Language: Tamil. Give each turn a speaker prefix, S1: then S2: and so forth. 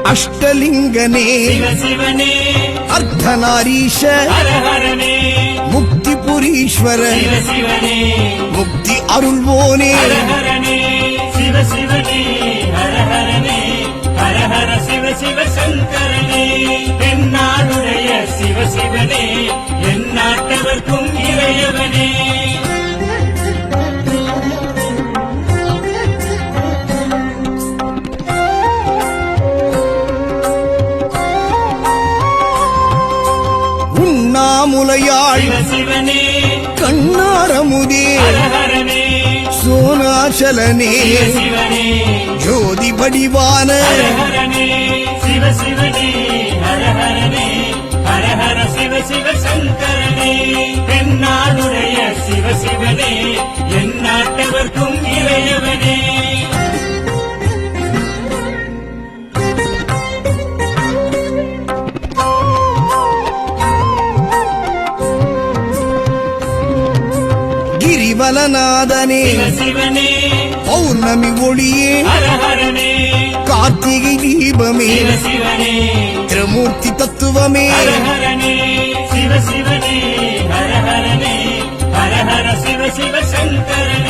S1: அஷ்டலிங்கனே
S2: சிவனே
S1: அர்த்தநாரீஷ
S2: ஹரஹரனே
S1: முக்திபுரீஸ்வர
S2: சிவனே
S1: முக்தி அருள்வோனே
S2: ஹரஹரனே சிவனே ஹரஹரனே ஹரஹர சிவ சங்கரனே என்னாடுடைய சிவனே எந்நாட்டவர்க்கும் இறையவனே
S1: உண்ணாமுலையாள்
S2: சிவனே
S1: கண்ணாரமுதே
S2: ஹரஹரனே
S1: சோனாச்சலனே
S2: சிவனே
S1: ஜோதி வடிவான
S2: ஹரஹரனே சிவனே ஹரஹரனே ஹரஹர சிவ சங்கரனே என்னாடுடைய சிவனே எந்நாட்டவர்க்கும் இறையவனே
S1: கிரிவலநாதனே
S2: சிவனே
S1: பௌர்ணமி ஒளியே
S2: ஹரஹரனே
S1: கார்த்திகை தீபமே
S2: சிவனே
S1: திருமூர்த்தி தத்துவமே
S2: ஹரஹரனே சிவனே ஹரஹரனே ஹரஹர சிவ சங்கரனே